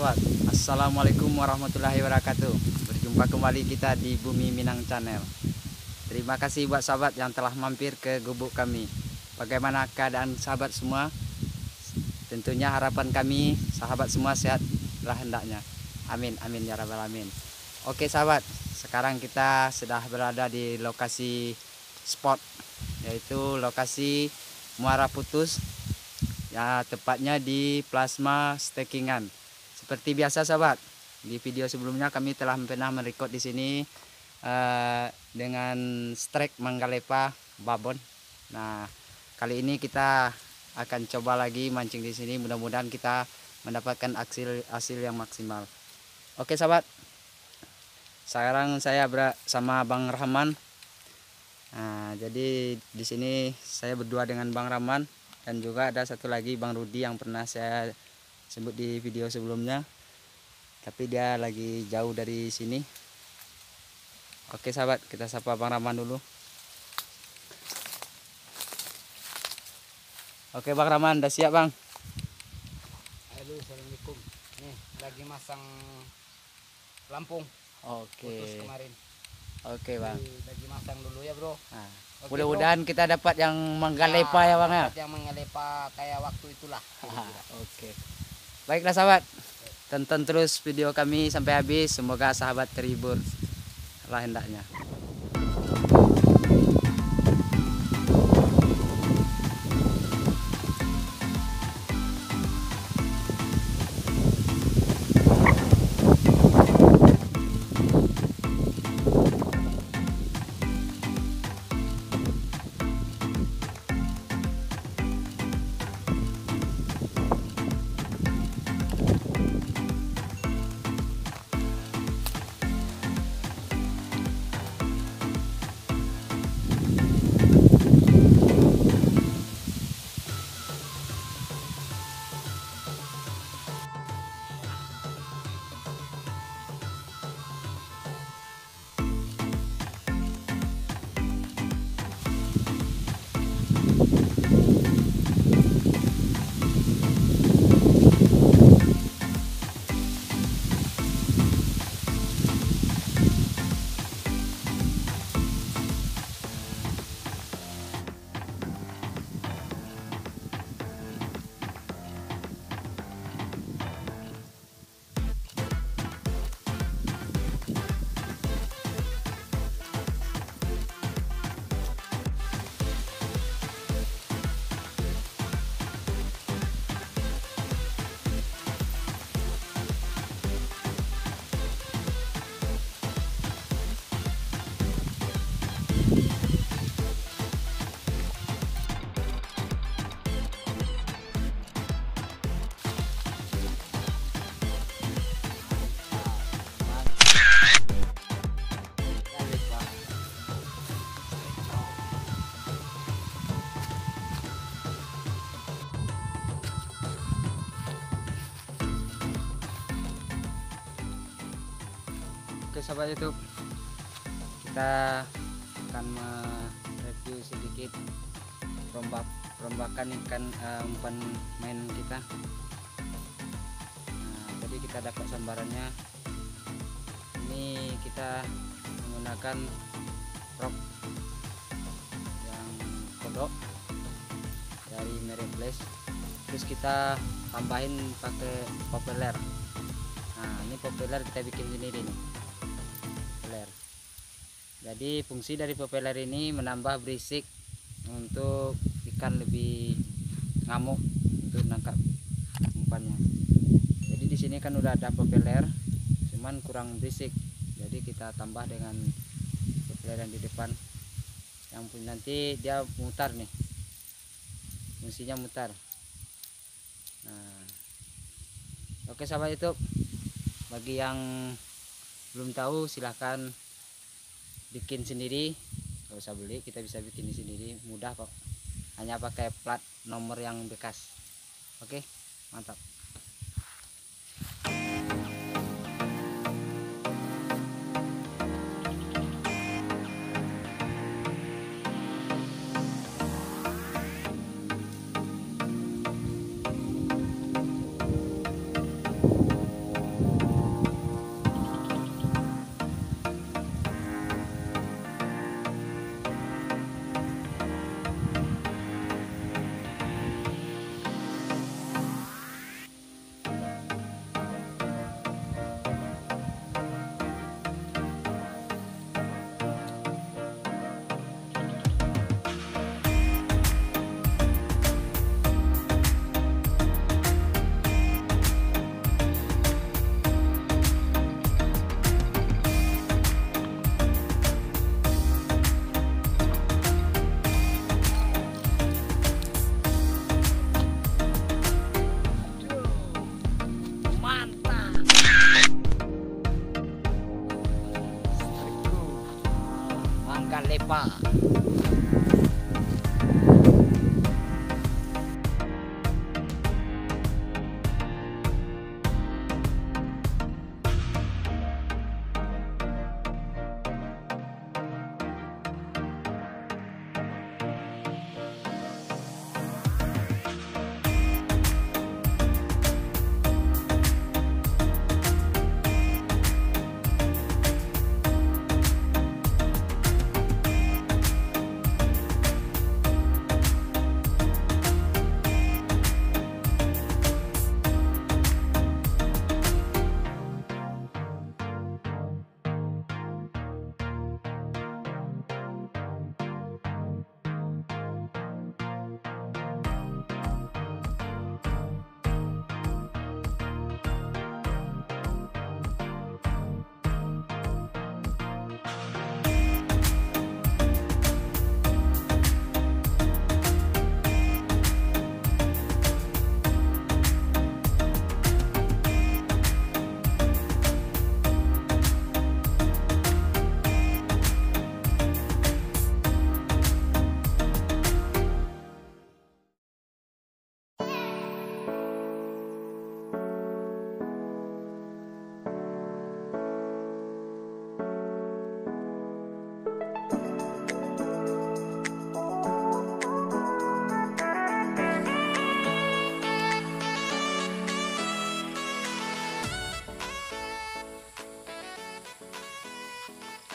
sahabat, assalamualaikum warahmatullahi wabarakatuh. Berjumpa kembali kita di Bumi Minang Channel. Terima kasih buat sahabat yang telah mampir ke gubuk kami. Bagaimana keadaan sahabat semua? Tentunya harapan kami sahabat semua sehatlah hendaknya. Amin amin ya rabbal alamin. Oke sahabat, sekarang kita sudah berada di lokasi spot, yaitu lokasi Muara Putus, ya tepatnya di Plasma Stakingan. Seperti biasa sahabat, di video sebelumnya kami telah pernah merekod di sini dengan strike Manggalepa babon. Nah, kali ini kita akan coba lagi mancing di sini. Mudah-mudahan kita mendapatkan hasil yang maksimal. Oke sahabat, sekarang saya bersama Bang Rahman. Nah, jadi di sini saya berdua dengan Bang Rahman, dan juga ada satu lagi Bang Rudi yang pernah saya sebut di video sebelumnya, tapi dia lagi jauh dari sini. Oke sahabat, kita sapa Bang Rahman dulu. Oke Bang Rahman, udah siap Bang? Halo, assalamualaikum. Nih lagi masang pelampung. Oke. Putus kemarin. Oke Bang. Lagi masang dulu ya bro. Nah, Oke, mudah-mudahan kita dapat yang Manggalepa ya Bang ya. Yang Manggalepa kayak waktu itulah. Oke. Baiklah sahabat, tonton terus video kami sampai habis. Semoga sahabat terhibur lah hendaknya. Oke sahabat YouTube, kita akan mereview sedikit perombakan ikan umpan main kita. Nah, tadi kita dapat sambarannya. Ini kita menggunakan prop yang kodok dari merek Blaze, terus kita tambahin pakai propeller. Nah, ini propeller kita bikin sendiri nih. Jadi fungsi dari propeller ini menambah berisik untuk ikan lebih ngamuk untuk menangkap umpannya. Jadi di sini kan udah ada propeller, cuman kurang berisik. Jadi kita tambah dengan propeller yang di depan, yang nanti dia mutar nih, fungsinya mutar. Nah, oke sahabat YouTube, bagi yang belum tahu silahkan bikin sendiri, nggak usah beli, kita bisa bikin di sendiri, mudah kok, hanya pakai plat nomor yang bekas. Oke, mantap. ikan lepa.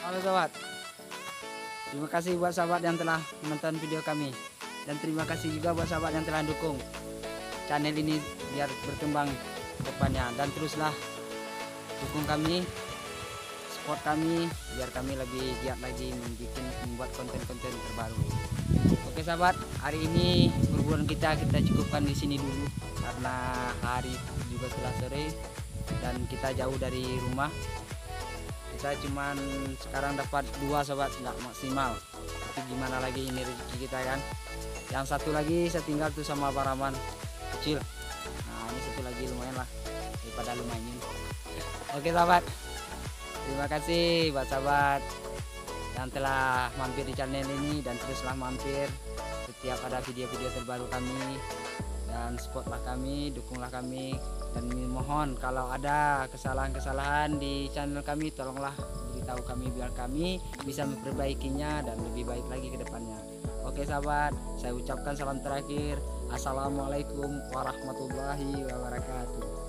Halo sobat, terima kasih buat sahabat yang telah menonton video kami, dan terima kasih juga buat sahabat yang telah dukung channel ini biar berkembang depannya, dan teruslah dukung kami, support kami biar kami lebih giat lagi membuat konten-konten terbaru. Oke sahabat, hari ini perburuan kita cukupkan di sini dulu karena hari juga sudah sore dan kita jauh dari rumah. Kita cuman sekarang dapat 2 sobat, nggak maksimal, tapi gimana lagi, ini rezeki kita kan. Yang satu lagi saya tinggal tuh sama Paraman kecil, nah ini satu lagi lumayan lah daripada lumayan. Oke sahabat, terima kasih buat sahabat yang telah mampir di channel ini, dan teruslah mampir setiap ada video-video terbaru kami, dan supportlah kami, dukunglah kami. Dan mohon kalau ada kesalahan-kesalahan di channel kami, tolonglah beritahu kami biar kami bisa memperbaikinya dan lebih baik lagi ke depannya. Oke sahabat, saya ucapkan salam terakhir. Assalamualaikum warahmatullahi wabarakatuh.